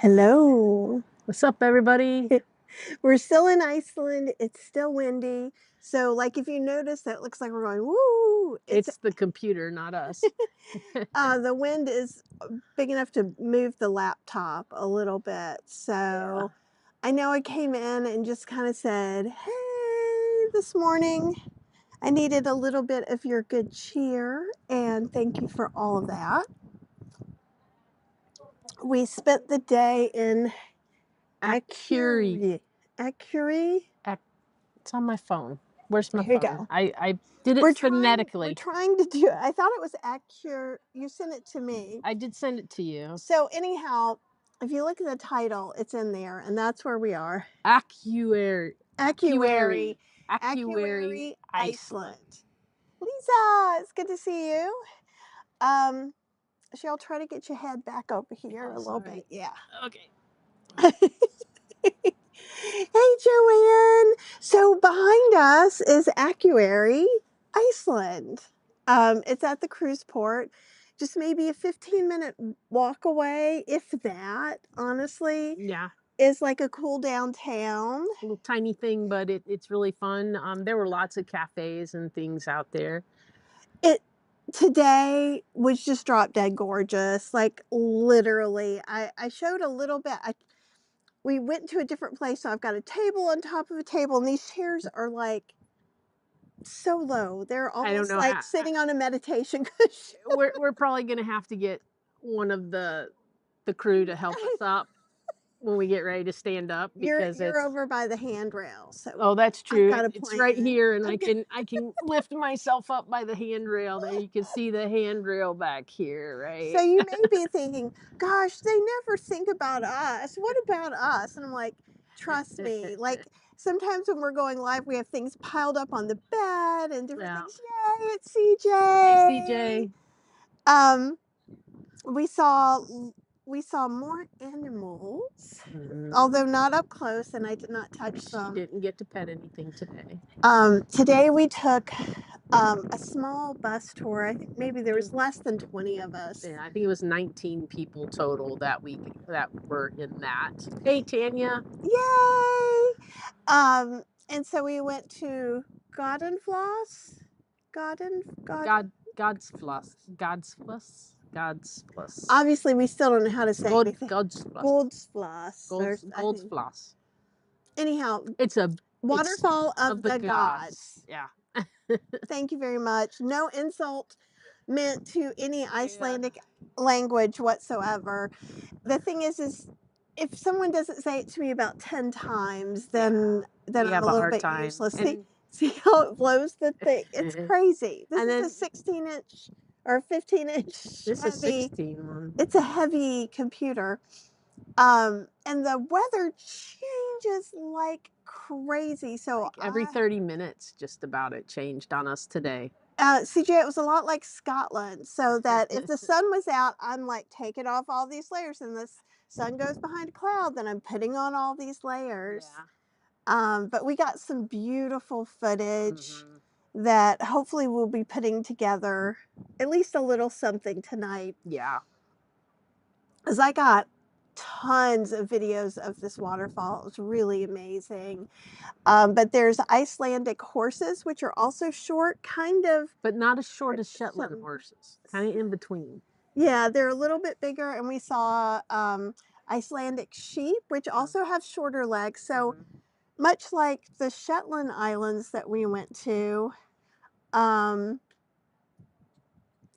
Hello. What's up, everybody? We're still in Iceland. It's still windy. So, like, if you notice, that looks like we're going, woo. It's the computer, not us. The wind is big enough to move the laptop a little bit. Yeah. So, I know I came in and just kind of said, hey, this morning I needed a little bit of your good cheer. And thank you for all of that. We spent the day in Akureyri. Akureyri. It's on my phone. Where's my Here you phone? go. I did it We're phonetically. trying to do it. I thought it was accurate. You sent it to me. I did send it to you. So anyhow, if you look at the title, it's in there, and that's where we are. Akureyri. Akureyri. Akureyri, Akureyri, Iceland. Iceland. Lisa, it's good to see you. Um, Cheryl, try to get your head back over here a little bit. Yeah. Okay. Hey, Joanne. So behind us is Akureyri, Iceland. It's at the cruise port, just maybe a 15-minute walk away, if that, honestly. Yeah. Is like a cool downtown. A little tiny thing, but it's really fun. There were lots of cafes and things out there. It today was just drop dead gorgeous. Like literally. I showed a little bit. We went to a different place, so I've got a table on top of a table, and these chairs are like so low. They're I don't almost know like how. sitting on a meditation cushion. We're probably gonna have to get one of the crew to help us up when we get ready to stand up because You're it's over by the handrail, so oh, that's I've true. got a It's right plan. here, and I can lift myself up by the handrail. There, you can see the handrail back here, So right? you may be thinking, "Gosh, they never think about us. What about us?" And I'm like, "Trust me. Like sometimes when we're going live, we have things piled up on the bed and different Yeah. things. Yay, it's Hey, CJ. CJ. Um, we saw we saw more animals, although not up close, and I did not touch She them. didn't get to pet anything today. Today we took a small bus tour. I think maybe there was less than 20 of us. Yeah, I think it was 19 people total that week that were in that. Hey, Tanya. Yay! And so we went to Goddenfloss. God's plus. God's plus. God's plus. Obviously, we still don't know how to say anything. God's plus. Gold's Plus. Anyhow, It's a Waterfall of the Gods. Yeah. Thank you very much. No insult meant to any Icelandic language whatsoever. The thing is if someone doesn't say it to me about 10 times, then We I'm have a a little hard bit time. useless. And See how it blows the thing? It's crazy. This And is then a 16-inch or 15-inch this is a heavy. 16 one. It's a heavy computer. And the weather changes like crazy. So Like every 30 minutes, just about it changed on us today. CJ, it was a lot like Scotland. So that if the sun was out, I'm like taking off all these layers, and the sun goes behind a cloud, then I'm putting on all these layers. Yeah. But we got some beautiful footage that hopefully we'll be putting together at least a little something tonight. Yeah. Because I got tons of videos of this waterfall. It was really amazing. But there's Icelandic horses, which are also short, kind of. But not as short as Shetland horses. Kind of in between. Yeah, they're a little bit bigger. And we saw Icelandic sheep, which also have shorter legs. So much like the Shetland Islands that we went to,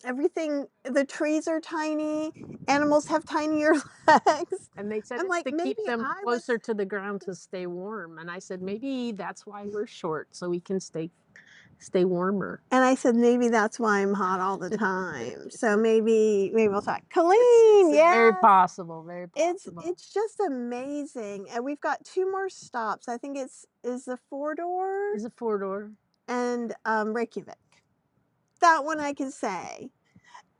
everything, the trees are tiny, animals have tinier legs. And they said I'm it's like, to keep maybe them closer to the ground to stay warm. And I said, maybe that's why we're short, so we can stay warmer. And I said, maybe that's why I'm hot all the time. So maybe we'll talk. Colleen, yeah. Very possible. Very possible. It's just amazing. And we've got 2 more stops. I think is the 4-door. Is a 4-door. And Reykjavik. That one I can say.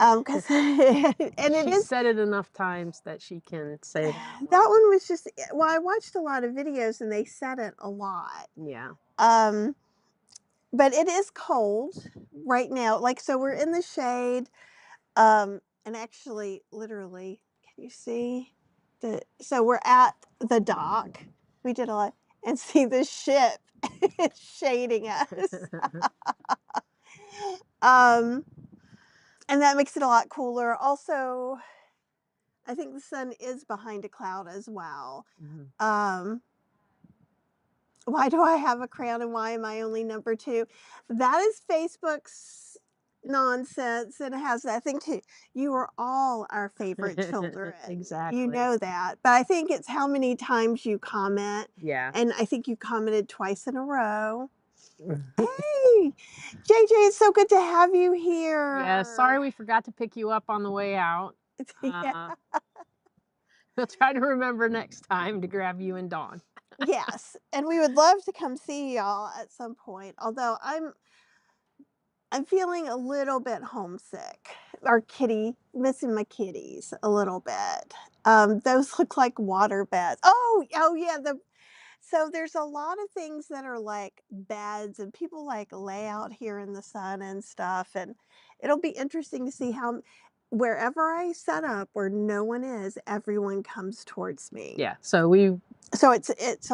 Because and She's said it enough times that she can say that. That one was just, well, I watched a lot of videos and they said it a lot. Yeah. But it is cold right now. Like, so we're in the shade. And actually, literally, can you see? So we're at the dock. We did a lot and see the ship is shading us. Um, and that makes it a lot cooler. Also, I think the sun is behind a cloud as well. Mhm. Why do I have a crown and why am I only number 2? That is Facebook's nonsense, and it has nothing to you are all our favorite children. You Exactly. know that. But I think it's how many times you comment, Yeah. and I think you commented twice in a row. Hey, JJ, it's so good to have you Yeah, here. sorry we forgot to pick you up on the way out. Yeah. Uh, we'll try to remember next time to grab you and Dawn. Yes, and we would love to come see y'all at some point. Although I'm feeling a little bit homesick. Missing my kitties a little bit. Those look like water beds. Oh yeah. So there's a lot of things that are like beds, and people like lay out here in the sun and stuff. And it'll be interesting to see how wherever I set up where no one is, everyone comes towards me. Yeah, so we So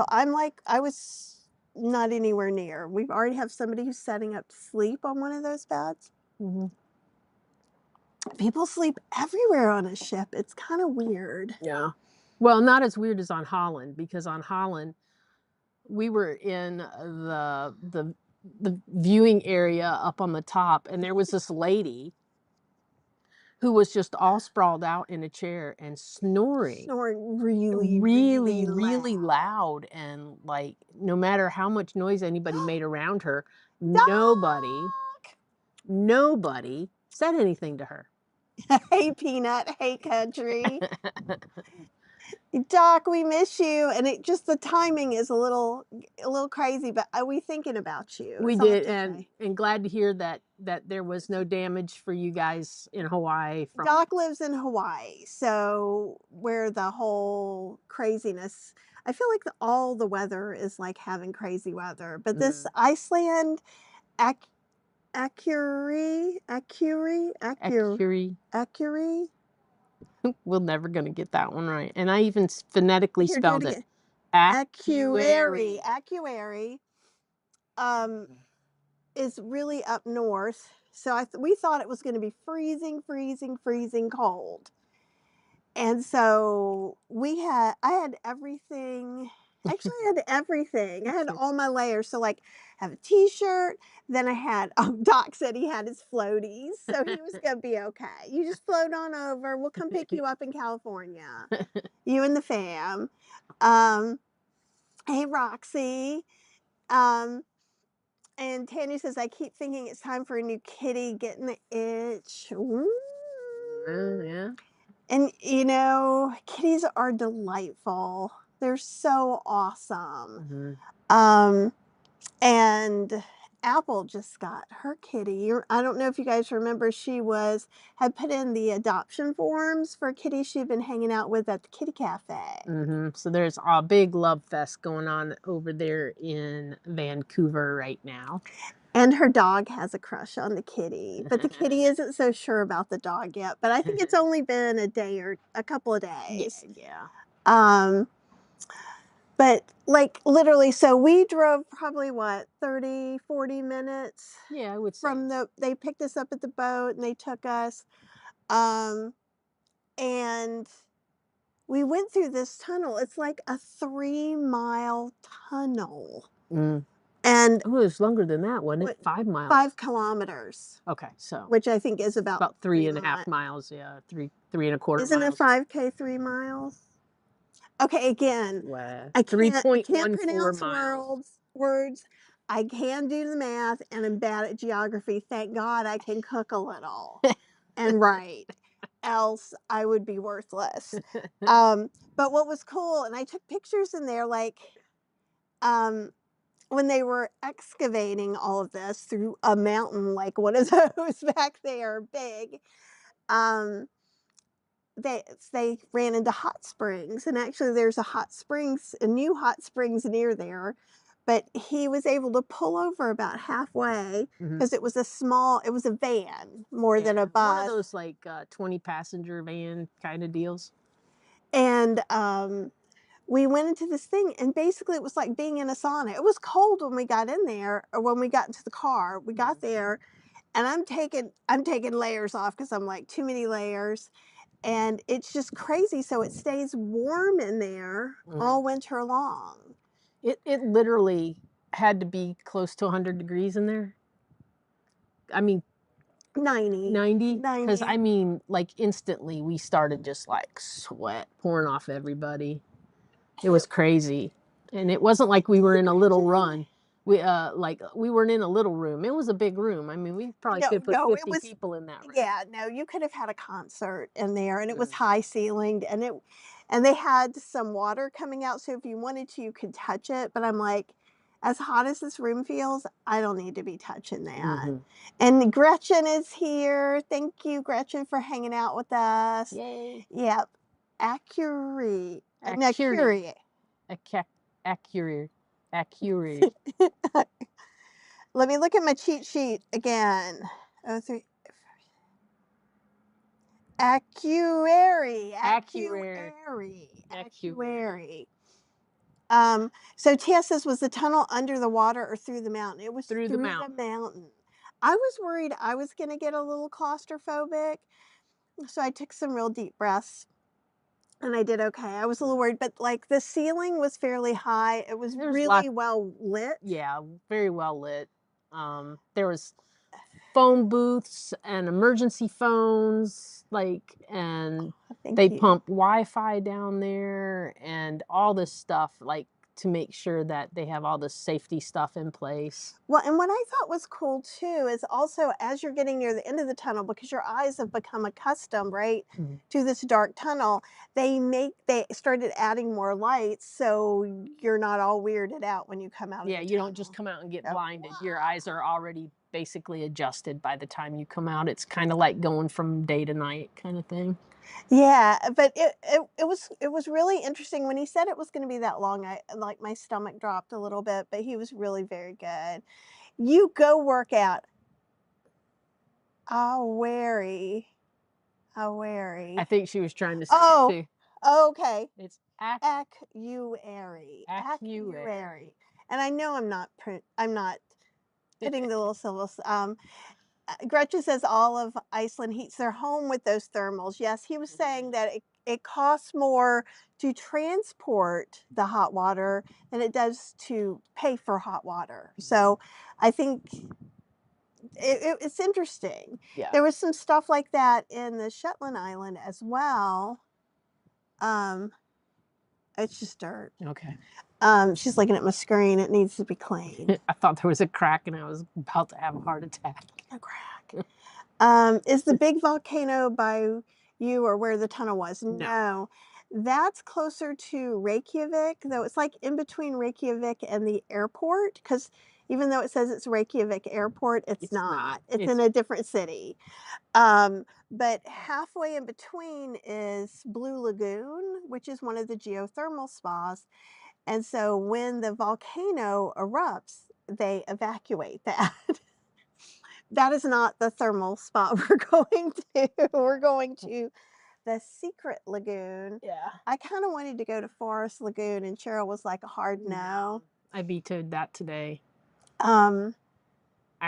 I'm like I was not anywhere near. We already have somebody who's setting up to sleep on one of those beds. Mhm. People sleep everywhere on a ship. It's kind of weird. Yeah. Well, not as weird as on Holland, because on Holland, we were in the viewing area up on the top, and there was this lady who was just all sprawled out in a chair and snoring Snoring really, really, really really loud. loud, and like no matter how much noise anybody made around her, nobody Doc! nobody said anything to her. Hey, Peanut. Hey, Country. Doc, we miss you. And it just the timing is a little crazy, but we thinking about you. We Is all I have did, to say. and glad to hear that there was no damage for you guys in Hawaii from. Doc lives in Hawaii, so where the whole craziness. I feel like all the weather is like having crazy weather, but this Mhm. Iceland, Ac- Akureyri, Akureyri. Akureyri. We're never gonna get that one right, and I even phonetically Here, do it spelled it. again. Akureyri, Akureyri. Akureyri, um, is really up north. So we thought it was going to be freezing, freezing, freezing cold. And so I had everything. Actually, I had everything. I had all my layers. So, like, I have a t-shirt. Then I had, Doc said he had his floaties. So he was going to be okay. You just float on over. We'll come pick you up in California. You and the fam. Um, hey, Roxy. Um, and Tanya says, I keep thinking it's time for a new kitty getting the itch. Ooh. Yeah. And, kitties are delightful. They're so awesome. Mhm. Um, and Apple just got her kitty. I don't know if you guys remember, had put in the adoption forms for a kitty she'd been hanging out with at the kitty cafe. So there's a big love fest going on over there in Vancouver right now. And her dog has a crush on the kitty, but the kitty isn't so sure about the dog yet. But I think it's only been a couple of Yeah, days. yeah. Um, But, like, literally, so we drove probably what, 30, 40 minutes Yeah, I would say. from they picked us up at the boat and they took us. Um, and we went through this tunnel. It's like a 3-mile tunnel. Mm. And Oh, it was longer than that, wasn't it? what, 5 miles. 5 kilometers, Okay, so which I think is about about three three and a half miles. miles. Yeah, three and a quarter Isn't a miles. 5K 3 miles? Okay, again, Wow. I Three can't point one four pronounce miles. words. I can do the math, and I'm bad at geography. Thank God I can cook a little and write, else I would be worthless. But what was cool, and I took pictures in there, like, um, when they were excavating all of this through a mountain, like one of those back there, big, um, they ran into hot springs, and actually there's a new hot springs near there, but he was able to pull over about halfway Mhm. because it was a van more than Yeah, a one of bus. those like 20 passenger van kind of deals. And we went into this thing, and basically it was like being in a sauna. It was cold when we got in there, or when we got into the car. We got there, and I'm taking layers off because I'm like, too many layers, and it's just crazy. So it stays warm in there all winter long. It literally had to be close to 100 degrees in there. I mean, 90, because I mean, like, instantly we started just like sweat pouring off everybody. It was crazy. And it wasn't like we were in a little run. We we weren't in a little room. It was a big room. I mean, we probably could put No, it 50 was, people in that room. yeah, no, you could have had a concert in there, and it was high ceilinged, and they had some water coming out, so if you wanted to, you could touch it, but I'm like, as hot as this room feels, I don't need to be touching that. And Gretchen is here. Thank you, Gretchen, for hanging out with us. Yay. Yep. Akureyri. No, Akureyri. Akureyri. Let me look at my cheat sheet again. Oh, three. Akureyri. So Tia says, was the tunnel under the water or through the mountain? It was through the mountain. I was worried I was going to get a little claustrophobic, so I took some real deep breaths, and I did okay. I was a little worried, but like the ceiling was fairly high. It was really well lit. Yeah, very well lit. There was phone booths and emergency phones, and they pump Wi-Fi down there and all this stuff, to make sure that they have all the safety stuff in place. Well, and what I thought was cool too is also, as you're getting near the end of the tunnel, because your eyes have become accustomed, right, to this dark tunnel, they started adding more lights, so you're not all weirded out when you come out. Yeah, you don't just come out and get blinded. Your eyes are already basically adjusted by the time you come out. It's kind of like going from day to night kind of thing. Yeah, but it was really interesting when he said it was going to be that long. My stomach dropped a little bit, but he was really very good. You go work out. Akureyri. I think she was trying to say it too. Okay. It's Akureyri. And I know I'm not putting the little syllables. Gretchen says all of Iceland heats their home with those thermals. Yes, he was saying that it costs more to transport the hot water than it does to pay for hot water. So I think it's interesting. Yeah. There was some stuff like that in the Shetland Island as well. It's just dirt. Okay. She's looking at my screen. It needs to be cleaned. I thought there was a crack and I was about to have a heart attack. A crack. Is the big volcano by you or where the tunnel was? No. That's closer to Reykjavik, though it's like in between Reykjavik and the airport, because even though it says it's Reykjavik Airport, it's not. It's in a different city. But halfway in between is Blue Lagoon, which is one of the geothermal spas. And so when the volcano erupts, they evacuate that. That is not the thermal spot we're going to. We're going to the secret lagoon. Yeah. I kind of wanted to go to Forest Lagoon, and Cheryl was like a hard no. I vetoed that today. I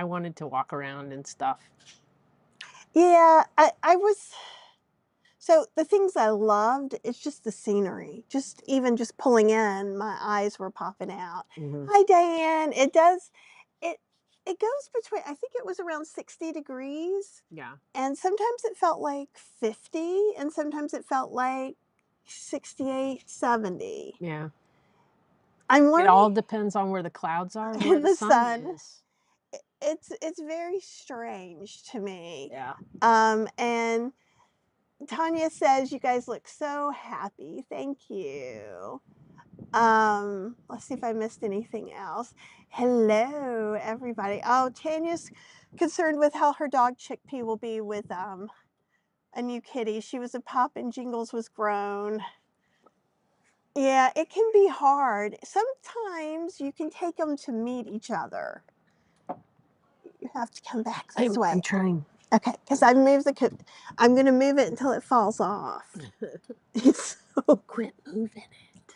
wanted to walk around and stuff. Yeah, I was. So the things I loved, it's just the scenery. Just even just pulling in, my eyes were popping out. Hi, Diane. It goes between, I think it was around 60 degrees. Yeah. And sometimes it felt like 50, and sometimes it felt like 68, 70. Yeah. I'm learning. It all depends on where the clouds are and where the sun is. It's very strange to me. Yeah. And Tanya says, you guys look so happy. Thank you. Let's see if I missed anything else. Hello, everybody. Oh, Tanya's concerned with how her dog Chickpea will be with a new kitty. She was a pup and Jingles was grown. Yeah, it can be hard. Sometimes you can take them to meet each other. You have to come back this way. I'm trying. Okay, because I moved I'm going to move it until it falls off. It's Quit moving it.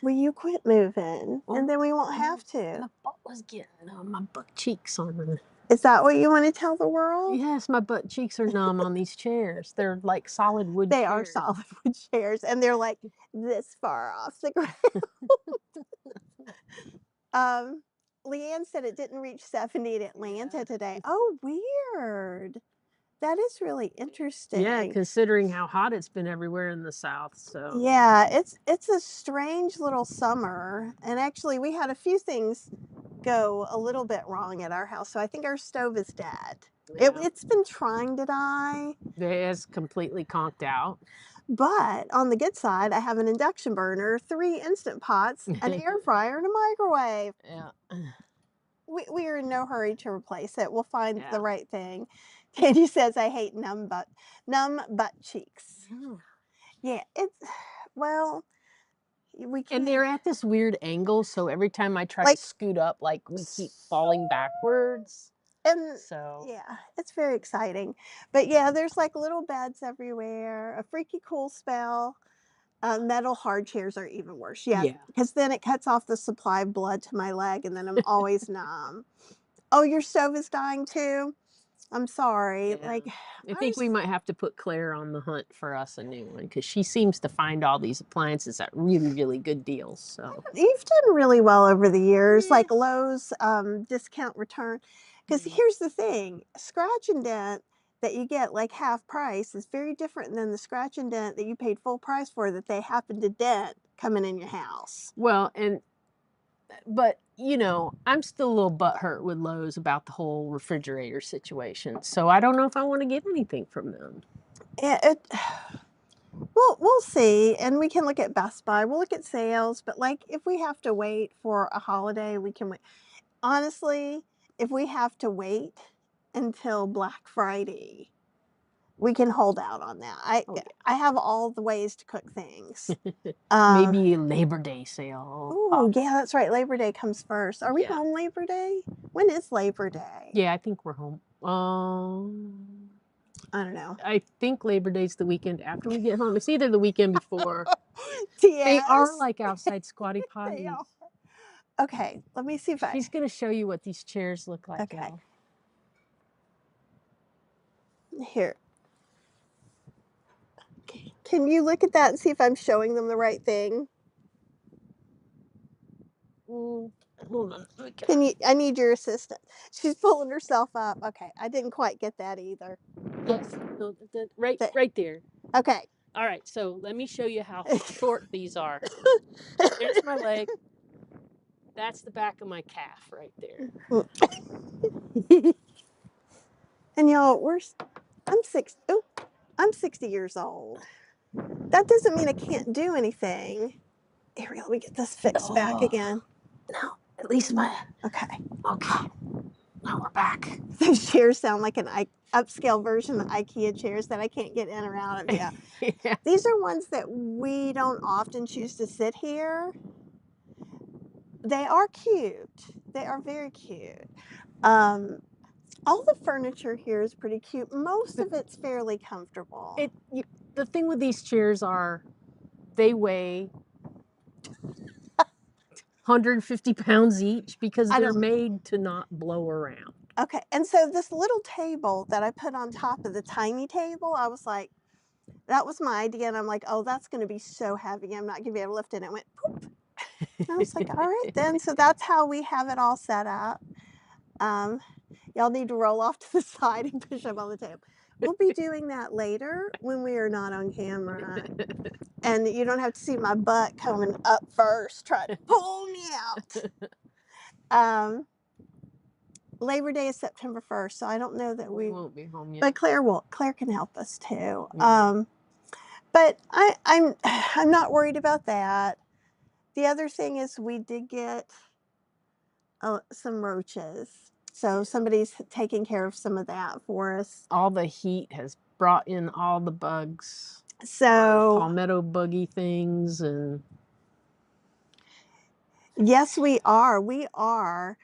Will you quit moving? Well, and then we won't have to. My butt was getting my butt cheeks on the. Is that what you want to tell the world? Yes, my butt cheeks are numb on these chairs. They're like solid wood They chairs. are solid wood chairs, and they're like this far off the ground. Leanne said it didn't reach 70 in Atlanta today. Oh, weird. That is really interesting. Yeah, considering how hot it's been everywhere in the South. So yeah, it's a strange little summer, and actually we had a few things go a little bit wrong at our house. So I think our stove is dead. yeah. It's been trying to die. It has completely conked out. But on the good side, I have an induction burner, 3 instant pots, an air fryer, and a microwave. Yeah. We are in no hurry to replace it. We'll find the right thing. Katie says I hate numb butt cheeks. Yeah, it's well, we can't. And they're at this weird angle, so every time I try to scoot up, like we keep falling backwards. And so yeah, it's very exciting. But yeah, there's like little beds everywhere, a freaky cool spell. Metal hard chairs are even worse. Yeah, because then it cuts off the supply of blood to my leg, and then I'm always numb. Oh, your stove is dying too? I'm sorry. Yeah. Like, I think we might have to put Claire on the hunt for us a new one because she seems to find all these appliances at really, really good deals. So you've done really well over the years, like Lowe's discount return. Because here's the thing, scratch and dent that you get like half price is very different than the scratch and dent that you paid full price for that they happen to dent coming in your house. Well, but you know, I'm still a little butthurt with Lowe's about the whole refrigerator situation. So I don't know if I want to get anything from them. We'll see, and we can look at Best Buy. We'll look at sales, but like if we have to wait for a holiday, we can wait. Honestly, if we have to wait until Black Friday, we can hold out on that. I have all the ways to cook things. Maybe Labor Day sale. Oh, yeah, that's right. Labor Day comes first. Are we home Labor Day? When is Labor Day? Yeah, I think we're home. I don't know. I think Labor Day's the weekend after we get home. It's either the weekend before. They are like outside squatty potties. Okay, let me see if She's going to show you what these chairs look like. Okay. Here. Can you look at that and see if I'm showing them the right thing? Hold on. Can you? I need your assistance. She's pulling herself up. Okay, I didn't quite get that either. Yes, right there. Okay. All right, so let me show you how short these are. There's my leg. That's the back of my calf right there. And y'all, I'm 60 years old. That doesn't mean I can't do anything. Here, let me get this fixed back again. No, at least my. Okay. Now we're back. Those chairs sound like an upscale version of IKEA chairs that I can't get in or out of. Yeah. Yeah. These are ones that we don't often choose to sit here. They are cute. They are very cute. All the furniture here is pretty cute. Most of it's fairly comfortable. The thing with these chairs are they weigh 150 pounds each because they're made to not blow around. Okay, and so this little table that I put on top of the tiny table, I was like, that was my idea, and I'm like, oh, that's going to be so heavy, I'm not going to be able to lift it, and it went poop. And I was like, all right then, so that's how we have it all set up. Y'all need to roll off to the side and push up on the table. We'll be doing that later when we are not on camera. And you don't have to see my butt coming up first, trying to pull me out. Labor Day is September 1st, so I don't know that we won't be home yet. But Claire can help us too. But I'm not worried about that. The other thing is we did get some roaches. So somebody's taking care of some of that for us. All the heat has brought in all the bugs. So palmetto buggy things and. Yes, we are. We are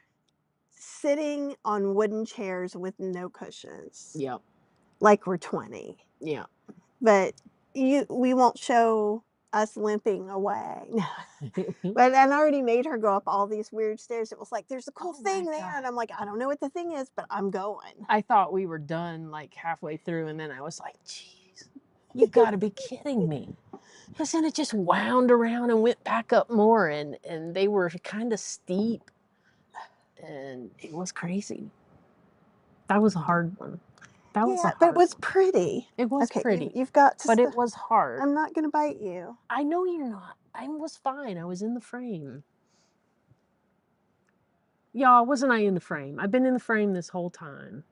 sitting on wooden chairs with no cushions. Yep. Like we're 20. Yeah. But we won't show us limping away. But I already made her go up all these weird stairs. It was like, there's a cool Oh thing my there. And God. I'm like, I don't know what the thing is, but I'm going. I thought we were done like halfway through, and then I was like, geez, you gotta be kidding me. Because then it just wound around and went back up more, and they were kind of steep, and it was crazy. That was a hard one. That was a Yeah, but it hard was one. pretty. It was Okay, pretty, you've got to but it was hard. I'm not going to bite you. I know you're not. I was fine. I was in the frame. Y'all, wasn't I in the frame? I've been in the frame this whole time.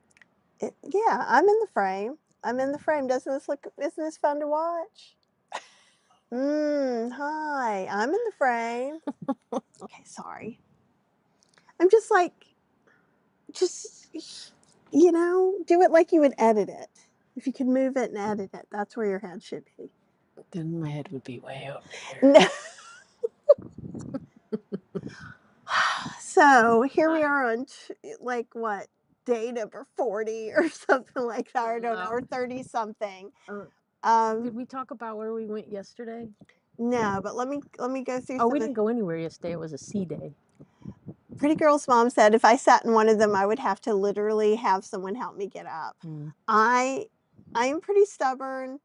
Yeah, I'm in the frame. I'm in the frame. Isn't this fun to watch? Hi, I'm in the frame. Okay, sorry. I'm just like, just, do it like you would edit it. If you could move it and edit it, that's where your head should be. Then my head would be way over there. No. So here we are on like what, day number 40 or something like that. I don't know, or 30 something. Did we talk about where we went yesterday? No, but let me go through Oh, we some didn't go anywhere yesterday. It was a sea day. Pretty Girl's mom said if I sat in one of them, I would have to literally have someone help me get up. Mm. I'm pretty stubborn,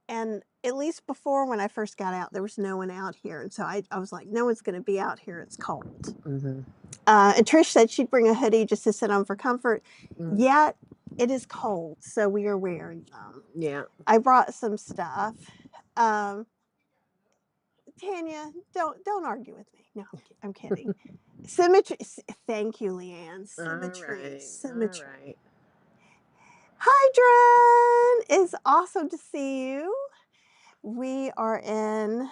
and at least before when I first got out, there was no one out here, and so I was like, no one's going to be out here. It's cold. Mm-hmm. And Trish said she'd bring a hoodie just to sit on for comfort. Mm. Yet it is cold, so we are wearing them. Yeah. I brought some stuff. Tanya, don't argue with me. No, I'm kidding. Symmetry. Thank you, Leanne. Symmetry. Symmetry. All right. Hi, Dren. It's awesome to see you. We are in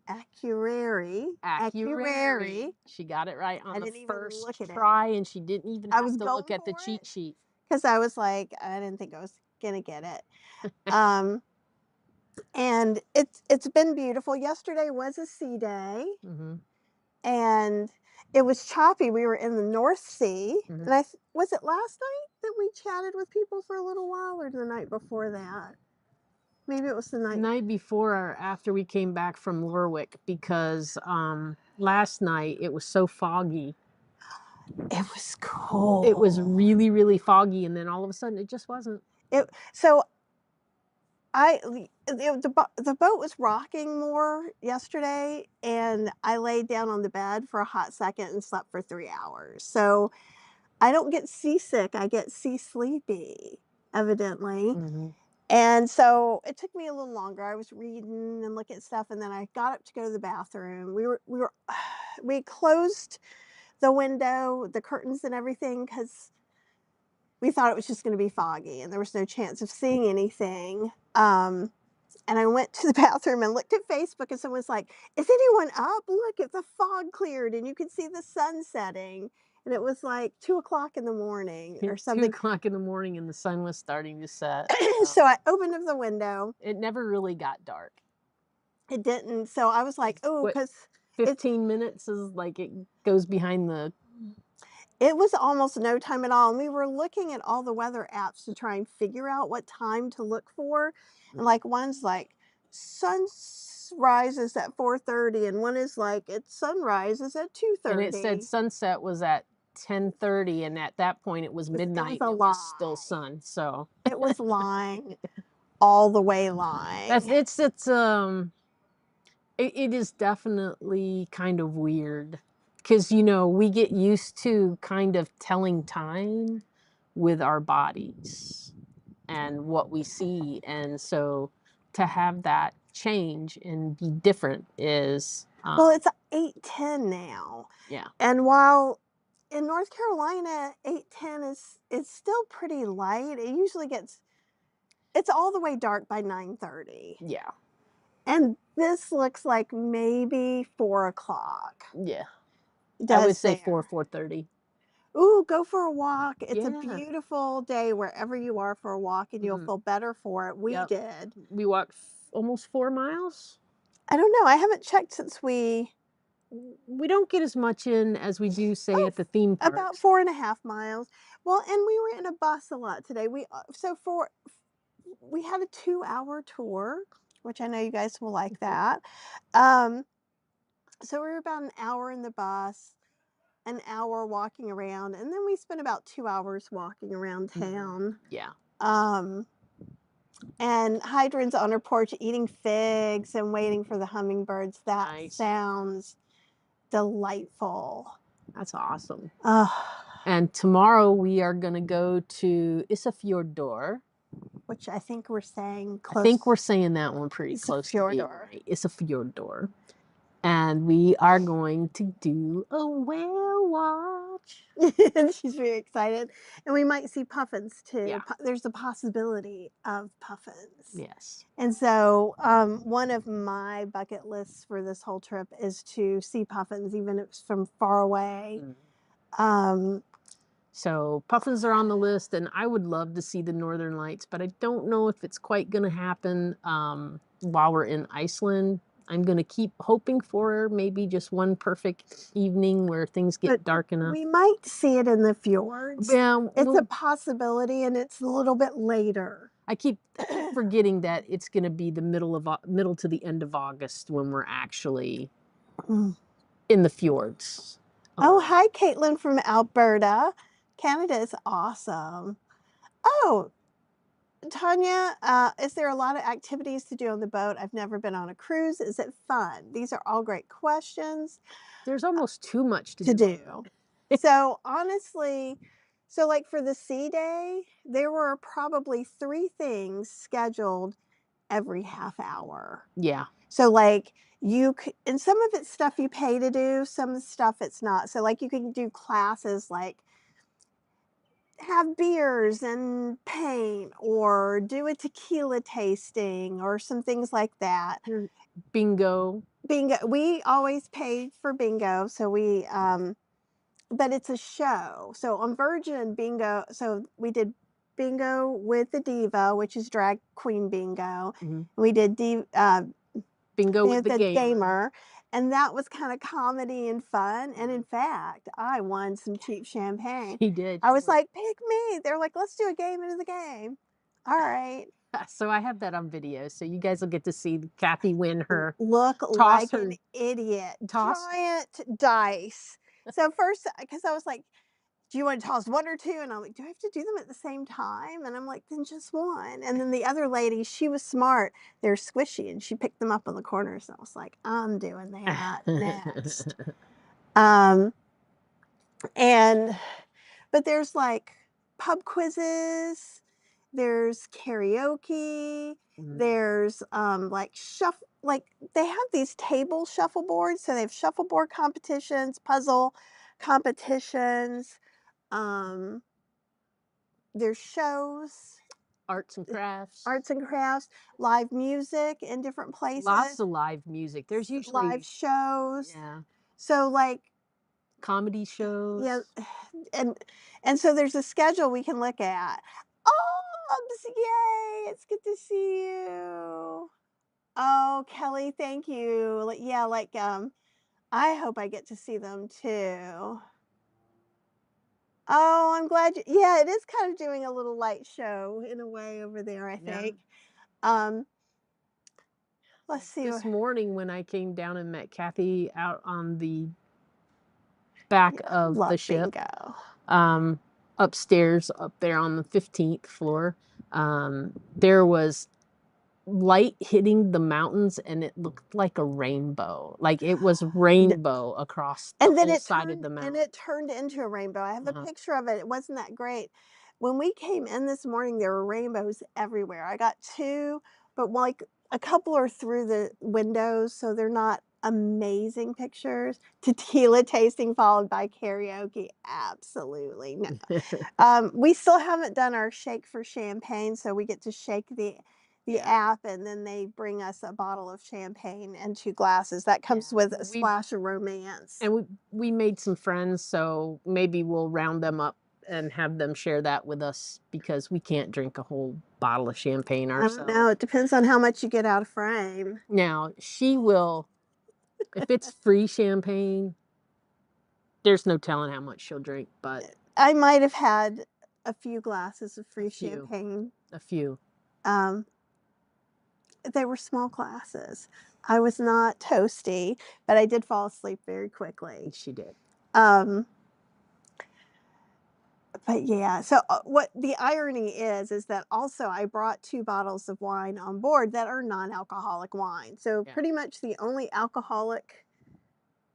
Akureyri. Akureyri. She got it right on I the didn't even first look at it. try, and she didn't even I have was to look going at the for cheat it sheet. because I was like, I didn't think I was gonna get it. And it's been beautiful. Yesterday was a sea day. Mm-hmm. And it was choppy. We were in the North Sea, Mm-hmm. and was it last night that we chatted with people for a little while, or the night before that? Maybe it was the Night before or after we came back from Lorwick, because last night it was so foggy. It was cold. It was really, really foggy, and then all of a sudden it just wasn't. So the boat was rocking more yesterday, and I laid down on the bed for a hot second and slept for 3 hours. So I don't get seasick. I get sea sleepy, evidently. Mm-hmm. And so it took me a little longer. I was reading and looking at stuff, and then I got up to go to the bathroom. We closed the window, the curtains and everything, because we thought it was just going to be foggy and there was no chance of seeing anything. And I went to the bathroom and looked at Facebook, and someone's like, is anyone up? Look, if the fog cleared and you could see the sun setting. And it was like 2 o'clock in the morning or 2 something. o'clock in the morning, and the sun was starting to set. So I opened up the window. It never really got dark. It didn't. So I was like, oh, What, because 15 minutes is like it goes behind the. it was almost no time at all. And we were looking at all the weather apps to try and figure out what time to look for. And like one's like sun rises at 4:30, and one is like it's sunrises at 2:30. And it said sunset was at 10:30, and at that point it was midnight. It was a It was still sun. So it was lying, all the way lying. It is definitely kind of weird, because we get used to kind of telling time with our bodies and what we see, and so to have that change and be different is Well, it's 8:10 now. yeah. And while in North Carolina, 8:10 is still pretty light, it's all the way dark by 9:30. Yeah. And this looks like maybe 4 o'clock. Yeah. It I would does say there. 4:30. Ooh, go for a walk. It's a Yeah. beautiful day wherever you are for a walk, and you'll feel better for it. We Yep. did. We walked almost 4 miles. I don't know. I haven't checked since We don't get as much in as we do, say, at the theme parks. about 4.5 miles. Well, and we were in a bus a lot today. We had a 2-hour tour. which I know you guys will like that. Um, so we were about an hour in the bus, an hour walking around, and then we spent about 2 hours walking around town. Yeah. Um, and Hydran's on her porch eating figs and waiting for the hummingbirds. That Nice. sounds delightful. That's awesome. Ugh, And tomorrow we are going to go to Isafjordur. which I think we're saying I close. think we're saying that one pretty close to being Isafjordur. right. Isafjordur. And we are going to do a whale watch. And she's very excited. And we might see puffins too. Yeah. There's a possibility of puffins. Yes. And so one of my bucket lists for this whole trip is to see puffins, even if it's from far away. Um, So puffins are on the list, and I would love to see the Northern Lights, but I don't know if it's quite going to happen while we're in Iceland. I'm going to keep hoping for maybe just one perfect evening where things get but dark enough. we might see it in the fjords. Yeah, It's a possibility, and it's a little bit later. I keep forgetting that it's going to be the middle to the end of August when we're actually in the fjords. Oh, hi, Caitlin from Alberta. Canada is awesome. Oh, Tanya, is there a lot of activities to do on the boat? I've never been on a cruise. Is it fun? These are all great questions There's almost too much to to do. So honestly, so like for the sea day, there were probably 3 things scheduled every half hour. Yeah. So like and some of it's stuff you pay to do, some stuff it's not. So like you can do classes like have beers and paint or do a tequila tasting or some things like that. Bingo. Bingo. We always paid for bingo, so but it's a show. So on Virgin Bingo, so we did bingo with the diva, which is drag queen bingo. We did bingo with the gamer, and that was kind of comedy and fun. And in fact, I won some cheap champagne. He did. I was like, pick me. They're like, let's do a game into the game. All right. So I have that on video, so you guys will get to see Kathy win her. Look like an idiot. Giant dice. So first, because I was like, do you want to toss 1 or 2? And I'm like, do I have to do them at the same time? And I'm like, then just 1. And then the other lady, she was smart. They're squishy, and she picked them up on the corners. And I was like, I'm doing that next. But there's like pub quizzes, there's karaoke, there's like they have these table shuffleboards. So they have shuffleboard competitions, puzzle competitions. There's shows, arts and crafts, live music in different places. Lots of live music. There's usually live shows. Yeah. So like comedy shows. Yeah, and so there's a schedule we can look at. Oh, yay! It's good to see you. Oh, Kelly, thank you. Yeah, I hope I get to see them too. Oh, I'm glad yeah, it is kind of doing a little light show in a way over there, I think. Let's see. This morning when I came down and met Kathy out on the back of the ship, upstairs up there on the 15th floor, there was light hitting the mountains, and it looked like a rainbow. Like it was rainbow across the whole side of the mountain. And it turned into a rainbow. I have a picture of it. It wasn't that great. When we came in this morning, there were rainbows everywhere. I got 2, but like a couple are through the windows, so they're not amazing pictures. Tequila tasting followed by karaoke. Absolutely no. We still haven't done our shake for champagne, so we get to shake the app, and then they bring us a bottle of champagne and 2 glasses. That comes with a splash of romance. And we made some friends, so maybe we'll round them up and have them share that with us, because we can't drink a whole bottle of champagne ourselves. I don't know. It depends on how much you get out of frame. Now, she will, if it's free champagne, there's no telling how much she'll drink, but I might have had a few glasses of free champagne. A few. they were small classes. I was not toasty, but I did fall asleep very quickly. She did. But yeah, so what the irony is that also I brought 2 bottles of wine on board that are non-alcoholic wine. So Yeah. pretty much the only alcoholic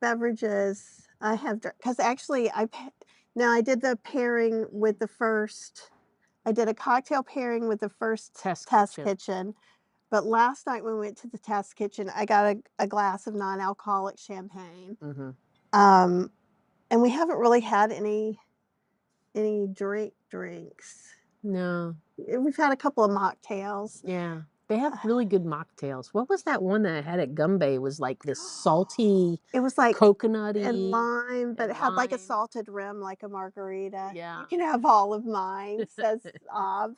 beverages I have because actually now I did the pairing with the first. I did a cocktail pairing with the first Test test kitchen. kitchen. But last night when we went to the test kitchen, I got a glass of non-alcoholic champagne. Mm-hmm. And we haven't really had any drinks. No. We've had a couple of mocktails. Yeah. They have really good mocktails. What was that one that I had at Gumbay? It was like this salty, It was like and coconutty lime, but and it had like a lime. salted rim, like a margarita. Yeah. You can have all of mine, says Obs.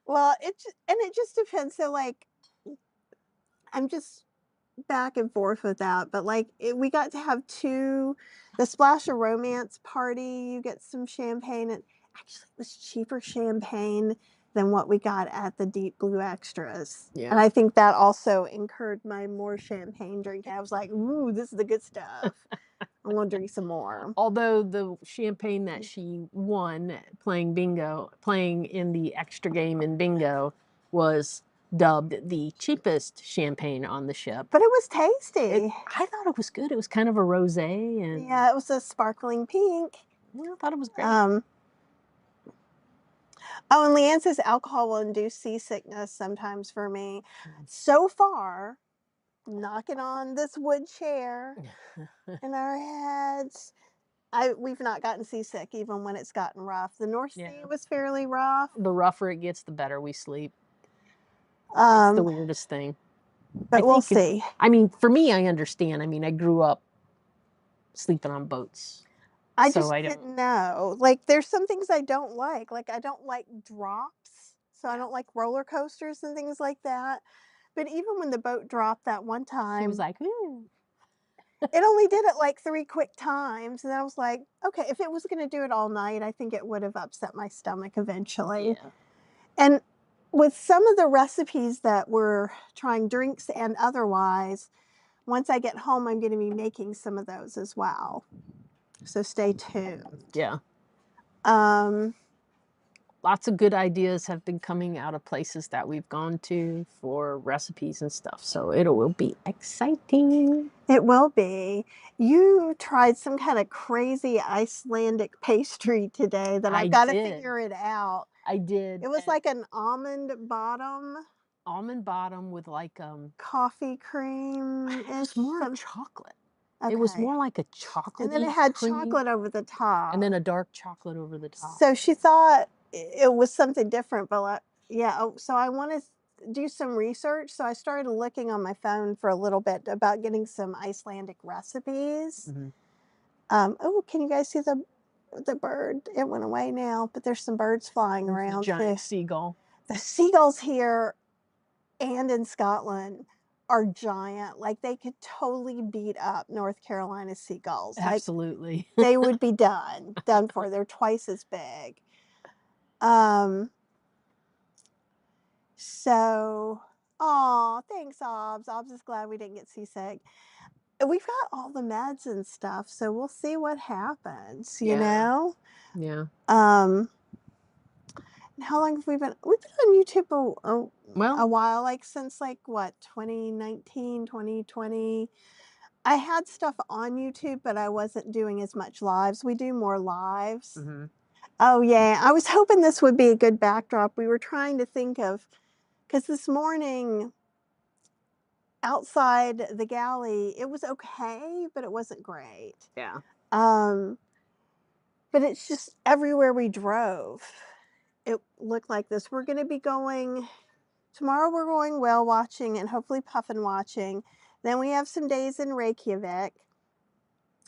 Well, it just depends. So like, I'm just back and forth with that, but like we got to have the Splash of Romance party. You get some champagne, and actually it was cheaper champagne than what we got at the Deep Blue Extras. Yeah. And I think that also incurred my more champagne drinking. I was like, ooh, this is the good stuff. I'm gonna drink some more. Although the champagne that she won playing in the extra game in bingo, was dubbed the cheapest champagne on the ship. But it was tasty. I thought it was good. It was kind of a rosé, and Yeah, it was a sparkling pink. I thought it was great. Oh, and Leanne says alcohol will induce seasickness sometimes for me. So far, knocking on this wood chair in our heads, we've not gotten seasick even when it's gotten rough. The North Sea was fairly rough. The rougher it gets, the better we sleep. It's the weirdest thing. But we'll see. I mean, for me, I understand. I mean, I grew up sleeping on boats. I just didn't know. Like, there's some things I don't like. Like, I don't like drops. So I don't like roller coasters and things like that. But even when the boat dropped that one time, she was like, ooh. It only did it like 3 quick times, and I was like, okay, if it was gonna do it all night, I think it would have upset my stomach eventually. Yeah. And with some of the recipes that we're trying, drinks and otherwise, once I get home, I'm gonna be making some of those as well. So stay tuned. Yeah. Um, Lots of good ideas have been coming out of places that we've gone to for recipes and stuff. So it will be exciting. It will be. You tried some kind of crazy Icelandic pastry today that I've got to figure it out. I did. It was like an almond bottom with like coffee cream. It was more chocolate. Okay. It was more like a chocolate. And then it had chocolate over the top. And then a dark chocolate over the top. So she thought it was something different, but yeah. So I want to do some research. So I started looking on my phone for a little bit about getting some Icelandic recipes. Oh, can you guys see the bird? It went away now, but there's some birds flying around. Giant seagull. The seagulls here and in Scotland are giant. Like, they could totally beat up North Carolina seagulls. Absolutely. Like, they would be done for. They're twice as big. So, oh, thanks, Obs. Obs is glad we didn't get seasick. We've got all the meds and stuff, so we'll see what happens, you know? Yeah. How long have we been? We've been on YouTube a while, like since like what, 2019, 2020. I had stuff on YouTube, but I wasn't doing as much lives. We do more lives. Oh yeah, I was hoping this would be a good backdrop. We were trying to think of, because this morning outside the galley, it was okay, but it wasn't great. Yeah. But it's just everywhere we drove, it looked like this. We're going to be going tomorrow. We're going whale watching and hopefully puffin watching. Then we have some days in Reykjavik.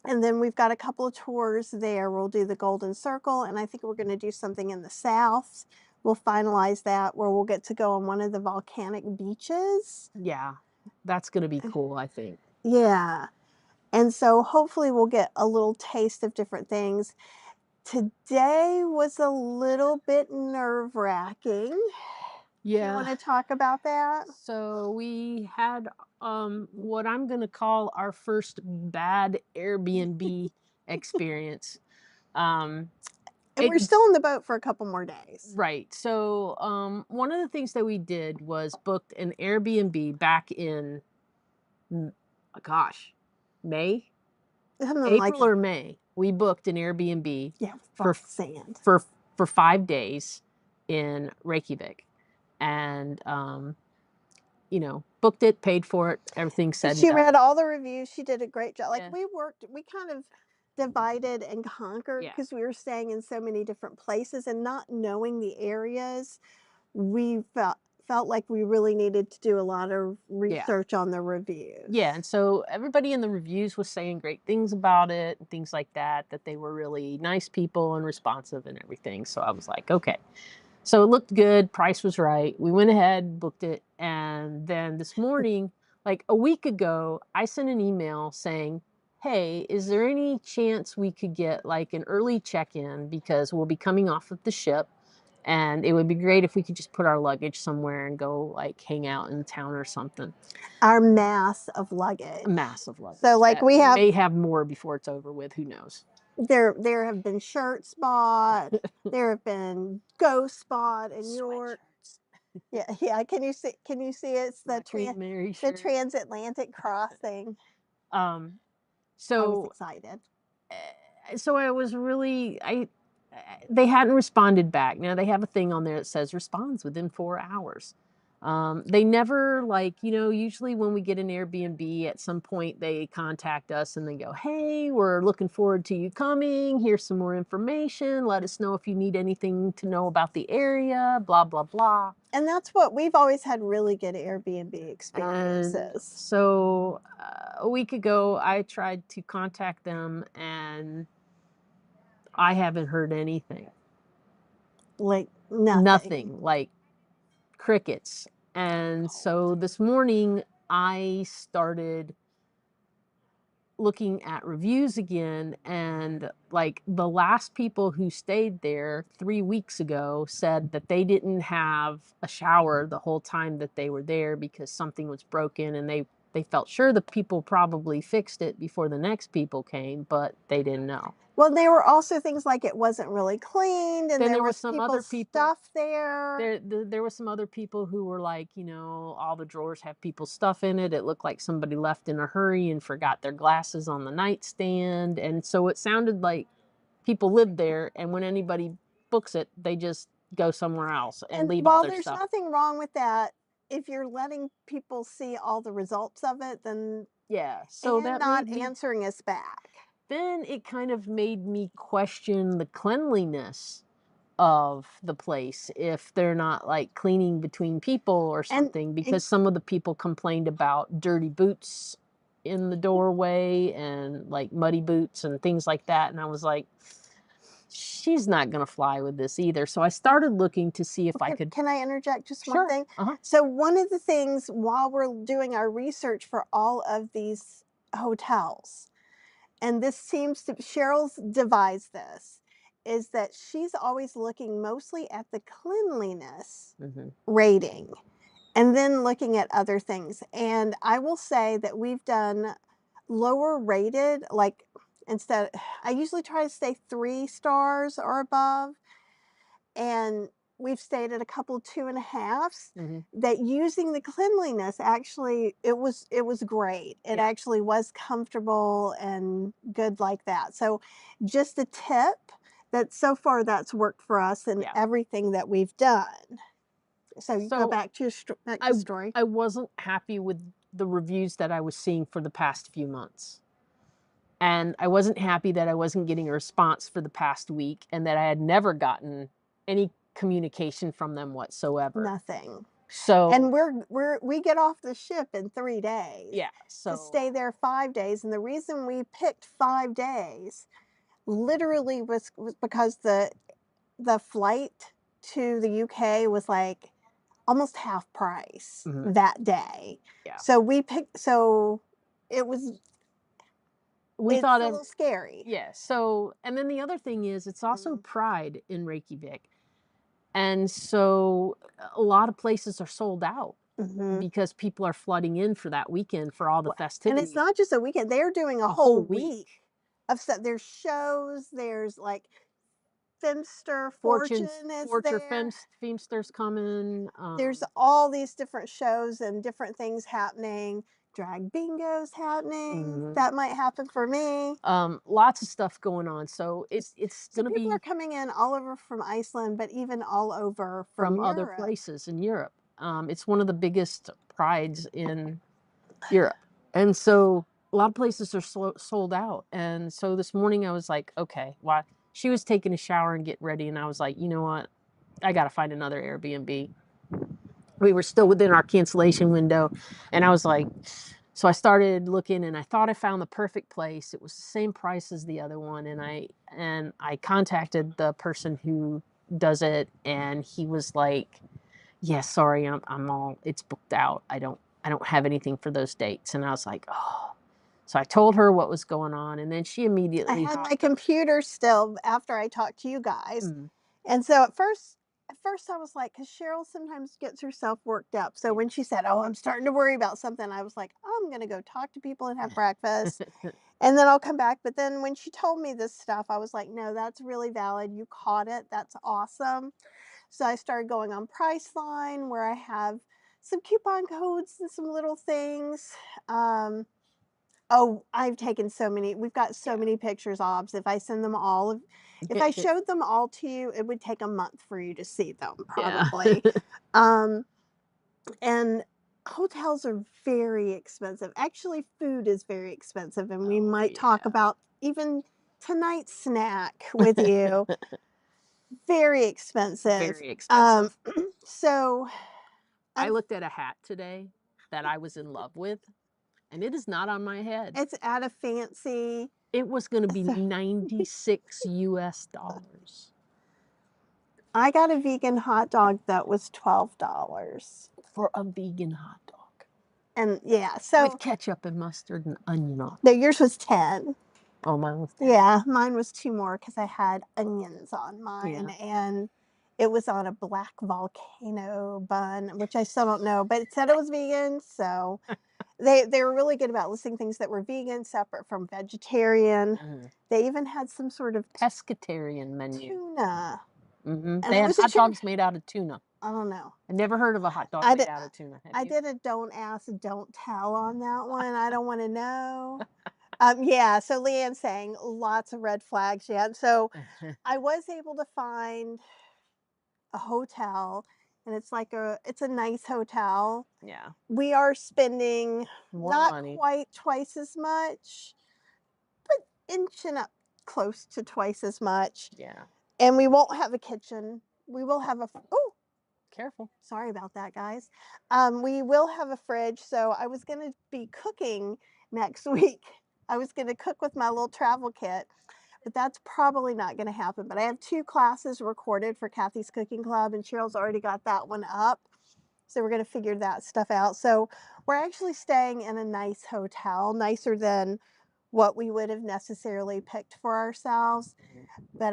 And then we've got a couple of tours there. We'll do the Golden Circle, and I think we're going to do something in the south. We'll finalize that where we'll get to go on one of the volcanic beaches. Yeah, that's going to be cool, I think. Yeah. And so hopefully we'll get a little taste of different things. Today was a little bit nerve-wracking. Do you Yeah. wanna talk about that? So we had what I'm gonna call our first bad Airbnb experience. Um And it we're still in the boat for a couple more days. Right. So one of the things that we did was booked an Airbnb back in mm, gosh, May, Something like April that. or May. We booked an Airbnb Yeah, for felt sand. for for 5 days in Reykjavik, and booked it, paid for it, everything said and She done. read all the reviews, she did a great job. Like, Yeah, we kind of divided and conquered yeah, because we were staying in so many different places and not knowing the areas, we felt like we really needed to do a lot of yeah, research on the yeah. reviews. And so everybody in the reviews was saying great things about it and things like that. That they were really nice people and responsive and everything. So I was like, okay. So it looked good, price was right. We went ahead, booked it, and then this morning, like a week ago, I sent an email saying, "Hey, is there any chance we could get like an early check-in because we'll be coming off of the ship and it would be great if we could just put our luggage somewhere and go like hang out in town or something." Our mass of A luggage. massive So, luggage like, that we we have may have more before it's over with, who knows. there have been shirts bought, there have been ghosts bought in York. Sweatshirts. Yeah, yeah, can you see it's My Queen Mary the shirt. transatlantic crossing. Um I was so excited. so I was really they hadn't responded back. Now they have a thing on there that says responds within 4 hours. They never like, usually when we get an Airbnb at some point they contact us and they go, "Hey, we're looking forward to you coming. Here's some more information. Let us know if you need anything to know about the area, blah, blah, blah." And that's what we've always had really good Airbnb And experiences. so a week ago, I tried to contact them and I haven't heard anything. Like, nothing. Nothing, like crickets. And so this morning, I started looking at reviews again. And like the last people who stayed there 3 weeks ago said that they didn't have a shower the whole time that they were there because something was broken and they felt sure the people probably fixed it before the next people came, but they didn't know. Well, there were also things like it wasn't really cleaned and Then there there was was some other people's people stuff there. there were some other people who were like, all the drawers have people's stuff in it. It looked like somebody left in a hurry and forgot their glasses on the nightstand. And so it sounded like people lived there. And when anybody books it, they just go somewhere else and And leave all while their there's stuff. nothing wrong with that, if you're letting people see all the results of it, then Yeah. So and that not made me, answering us back. then it kind of made me question the cleanliness of the place if they're not like cleaning between people or And something, and because some of the people complained about dirty boots in the doorway and like muddy boots and things like that, and I was like, she's not going to fly with this either. So I started looking to see if I could. can I interject just one Sure. thing? Uh-huh. So one of the things while we're doing our research for all of these hotels, and this seems to Cheryl's devised this, is that she's always looking mostly at the cleanliness Hmm. rating and then looking at other things. And I will say that we've done lower rated, like instead, I usually try to stay 3 stars or above, and we've stayed at a couple 2.5s Hmm. that using the cleanliness actually it was great. It Yeah. actually was comfortable and good like that. So just a tip that so far that's worked for us in Yeah. everything that we've done. So you go So back to your back i to story. I wasn't happy with the reviews that I was seeing for the past few months. And I wasn't happy that I wasn't getting a response for the past week and that I had never gotten any communication from them whatsoever. Nothing. So, And we get off the ship in 3 days yeah, to so stay there 5 days, and the reason we picked 5 days literally was because the flight to the UK was, like, almost half price mhm, that day. yeah. So it was We it's thought a of little scary. yeah, so and then the other thing is it's also Mm. Pride in Reykjavik. And so a lot of places are sold out Mhm. because people are flooding in for that weekend for all the And it's festivities. not just a weekend, they're doing a A whole whole week. week of stuff. There's shows, there's, like, Finster Fortune is there. Feimster's coming. There's all these different shows and different things happening. Drag bingo's happening. Mhm. That might happen for me. Lots of stuff going on. So it's So gonna people are be coming in all over from Iceland, but even all over from from other Europe. places in Europe. It's one of the biggest prides in Europe. And so a lot of places are sold out. And so this morning I was like, okay, why? She was taking a shower and getting ready. And I was like, you know what? I got to find another Airbnb. We were still within our cancellation window. And I was like, so I started looking and I thought I found the perfect place. It was the same price as the other one. And I contacted the person who does it. And he was like, yeah, sorry, I'm all, it's booked out. I don't have anything for those dates. And I was like, oh. So I told her what was going on, and then she I immediately had my hopped on. computer still after I talked to you guys. Mm, And so at first I was like, because Cheryl sometimes gets herself worked up. So when she said, "Oh, I'm starting to worry about something," I was like, I'm gonna go talk to people and have breakfast, yeah. and then I'll come back. But then when she told me this stuff, I was like, no, that's really valid. You caught it. That's awesome. So I started going on Priceline where I have some coupon codes and some little things. Um, Oh, I've taken so many. We've got so many pictures, Obs. If I send them all, if I showed them all to you, it would take a month for you to see them, Yeah. probably. Um, and hotels are very expensive. Actually, food is very expensive, and we Oh, might talk yeah. about even tonight's snack with you. Very expensive. Very expensive. So I um, looked at a hat today that I was in love with, and it is not on my head. it's at a fancy. It was going to be So 96 US dollars I got a vegan hot dog that was $12. for a vegan hot dog And yeah, with so ketchup and mustard and onion on no, it. yours was 10. Oh, mine was 10. Yeah, mine was 2 more because I had onions on mine, Yeah. and it was on a black volcano bun, which I still don't know, but it said it was vegan, so they were really good about listing things that were vegan, separate from vegetarian. Mhm. They even had some sort of Pescatarian menu. tuna, and They I had wasn't hot sure. dogs made out of tuna. I don't know. I never heard of a hot dog I made did out of tuna. Have I you? did a don't ask, don't tell on that one. I don't wanna know. Yeah, so Leanne's saying lots of red flags yet. So I was able to find a hotel, and it's a nice hotel. Yeah. We are spending More not money. quite twice as much, but inching up close to twice as much. Yeah. And we won't have a kitchen. We will have a oh, Careful. sorry about that, guys. We will have a fridge. So I was gonna be cooking next week. I was gonna cook with my little travel kit, but that's probably not going to happen. But I have 2 classes recorded for Kathy's Cooking Club, and Cheryl's already got that one up. So we're going to figure that stuff out. So we're actually staying in a nice hotel, nicer than what we would have necessarily picked for ourselves. But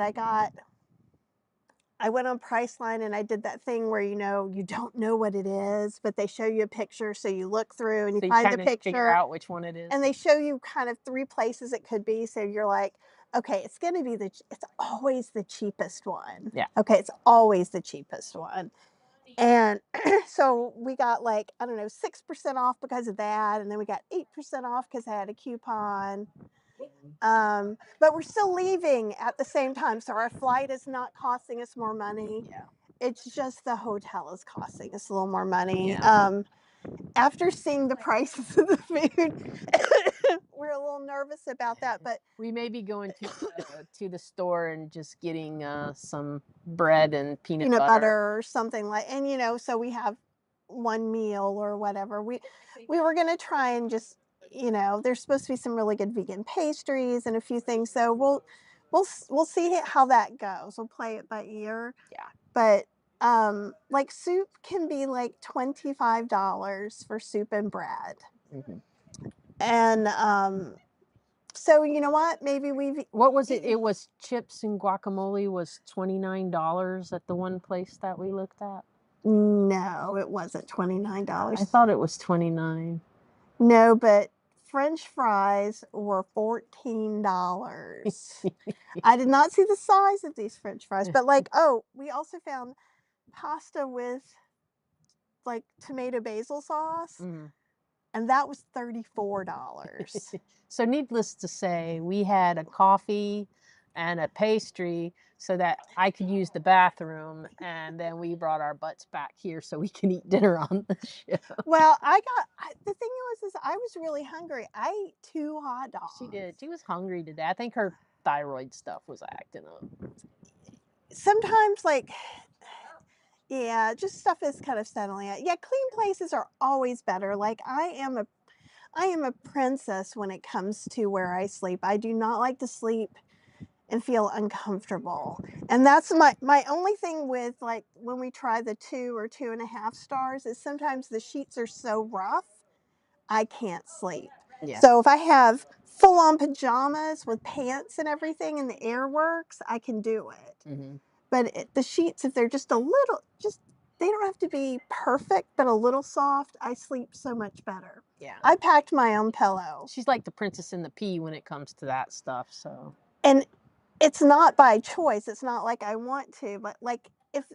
I went on Priceline and I did that thing where you don't know what it is, but they show you a picture, so you look through and you So you find the kind of figure picture, out which one it is. and they show you kind of 3 places it could be, so you're like, "Okay, it's always the cheapest one. Yeah. Okay, it's always the cheapest one." And so we got, like, I don't know, 6% off because of that, and then we got 8% off because I had a coupon. But we're still leaving at the same time, so our flight is not costing us more money. Yeah. It's just the hotel is costing us a little more money. Yeah. After seeing the prices of the food, we're a little nervous about that, but We may be going to the store and just getting some bread and peanut peanut butter. butter or something like, and so we have one meal or whatever. We were gonna try and just, there's supposed to be some really good vegan pastries and a few things, so we'll see how that goes. We'll play it by ear. Yeah. But like soup can be like $25 for soup and bread. Hmm. And So you know what? Maybe we've What was it? It was chips and guacamole was $29 at the one place that we looked at. No, it wasn't I $29. thought it was 29. No, but French fries were $14. I did not see the size of these French fries, but like, oh, we also found pasta with like tomato basil sauce, Mhm. and that was $34. So needless to say, we had a coffee and a pastry so that I could use the bathroom, and then we brought our butts back here so we can eat dinner on the ship. Well, the thing was is I was really hungry. I ate 2 hot dogs. She did. She was hungry today. I think her thyroid stuff was acting up. Sometimes like yeah, just stuff is kind of settling out. Yeah, clean places are always better. Like I am a princess when it comes to where I sleep. I do not like to sleep and feel uncomfortable. And that's my only thing with like when we try the 2 or 2.5 stars is sometimes the sheets are so rough, I can't sleep. Yeah. So if I have full on pajamas with pants and everything and the air works, I can do it. Mm-hmm. But the sheets, if they're just a little, just they don't have to be perfect, but a little soft, I sleep so much better. Yeah. I packed my own pillow. She's like the princess and the pea when it comes to that stuff. So. And it's not by choice. It's not like I want to, but like if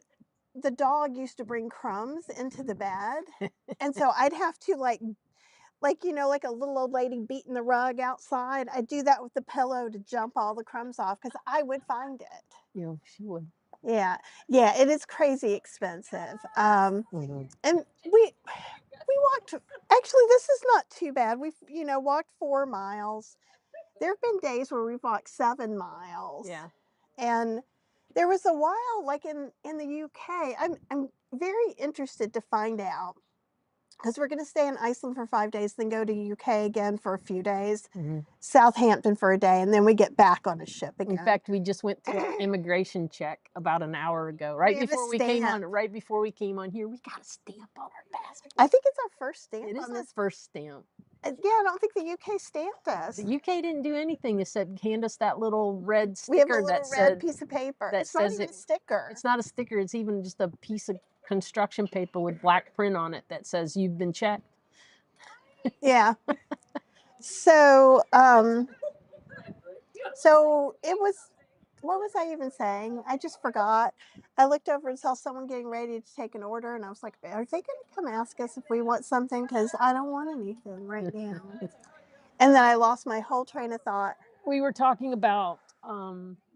the dog used to bring crumbs into the bed, and so I'd have to like you know like a little old lady beating the rug outside. I'd do that with the pillow to jump all the crumbs off because I would find it. Yeah, she would. Yeah, yeah, it is crazy expensive. Mm-hmm. And we walked. Actually, this is not too bad. We've walked 4 miles. There have been days where we've walked 7 miles. Yeah. And there was a while, like in the UK. I'm very interested to find out because we're going to stay in Iceland for 5 days, then go to UK again for a few days, Mm-hmm. Southampton for a day, and then we get back on a ship again. In fact, we just went to our immigration check about an hour ago, We have a stamp. right before we came on here. We got a stamp on our passport. I think it's our first stamp It is on our this. first stamp. Yeah, I don't think the UK stamped us. The UK didn't do anything except hand us that little red We have a sticker little that red said piece of paper. that It's not says even it. a sticker. It's not a sticker. It's even just a piece of construction paper with black print on it that says you've been checked. Yeah. So, so it was. What was I even saying? I just forgot. I looked over and saw someone getting ready to take an order, and I was like, "Are they going to come ask us if we want something? Because I don't want anything right now." And then I lost my whole train of thought. We were talking about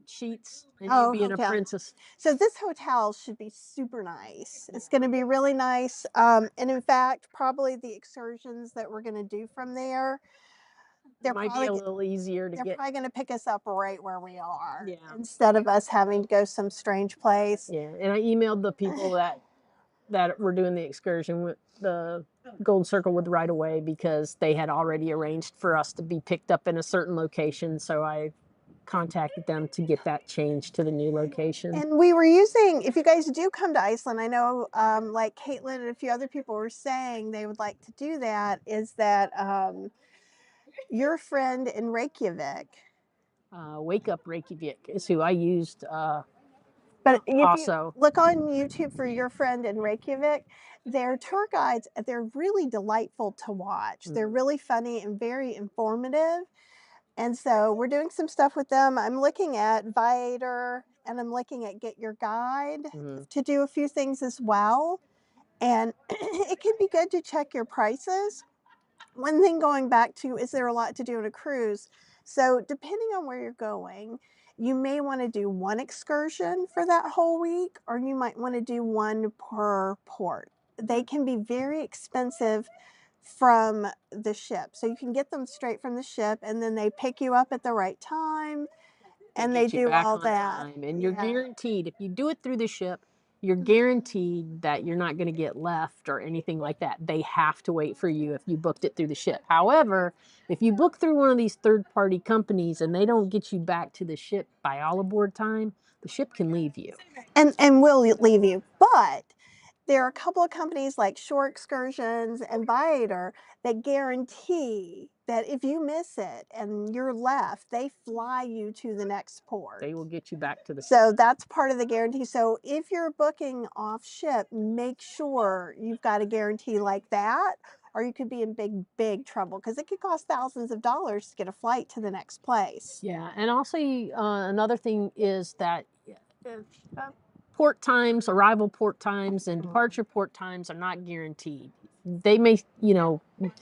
sheets and you Oh, being a hotel. princess. So this hotel should be super nice. It's going to be really nice. And in fact, probably the excursions that we're going to do from there, they're Might be a little easier to they're get. probably going to pick us up right where we are, Yeah. instead of us having to go some strange place. Yeah, and I emailed the people that were doing the excursion with the Gold Circle with right away because they had already arranged for us to be picked up in a certain location. So I contacted them to get that changed to the new location. And we were using, if you guys do come to Iceland, I know like Caitlin and a few other people were saying they would like to do that, is that your friend in Reykjavik. Wake Up Reykjavik is who I used. But if Also, you look on YouTube for your friend in Reykjavik, their tour guides, they're really delightful to watch. They're really funny and very informative. And so we're doing some stuff with them. I'm looking at Viator and I'm looking at Get Your Guide to do a few things as well. And it can be good to check your prices. One thing going back to, is there a lot to do on a cruise? So depending on where you're going, you may want to do one excursion for that whole week, or you might want to do one per port. They can be very expensive from the ship. So you can get them straight from the ship, and then they pick you up at the right time, and they do all that. And you're guaranteed, if you do it through the ship, you're guaranteed that you're not going to get left or anything like that. They have to wait for you if you booked it through the ship. However, if you book through one of these third-party companies and they don't get you back to the ship by all aboard time, the ship can leave you. And will leave you. But there are a couple of companies like Shore Excursions and Viator that guarantee that if you miss it and you're left, they fly you to the next port. They will get you back to the So that's part of the guarantee. So if you're booking off ship, make sure you've got a guarantee like that, or you could be in big trouble because it could cost thousands of dollars to get a flight to the next place. Yeah, and also another thing is that uh, uh, port times, arrival port times, and departure port times are not guaranteed. They may,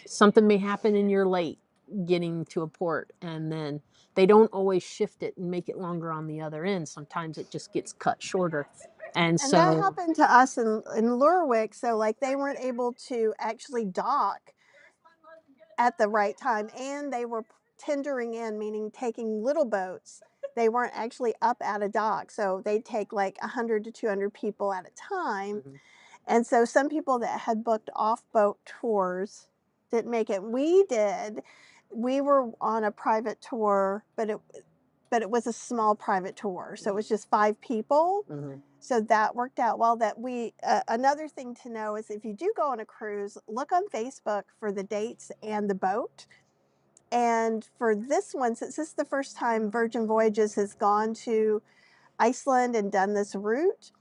something may happen and you're late getting to a port, and then they don't always shift it and make it longer on the other end. Sometimes it just gets cut shorter. And And that so, happened to us in Lurwick. So like they weren't able to actually dock at the right time, and they were tendering in, meaning taking little boats. They weren't actually up at a dock, so they take like 100 to 200 people at a time. mhm, And so some people that had booked off boat tours didn't make it. We did. We were on a private tour, but it was a small private tour, so it was just 5 people. mhm. So that worked out well. That we another thing to know is if you do go on a cruise, look on Facebook for the dates and the boat. And for this one, since this is the first time Virgin Voyages has gone to Iceland and done this route,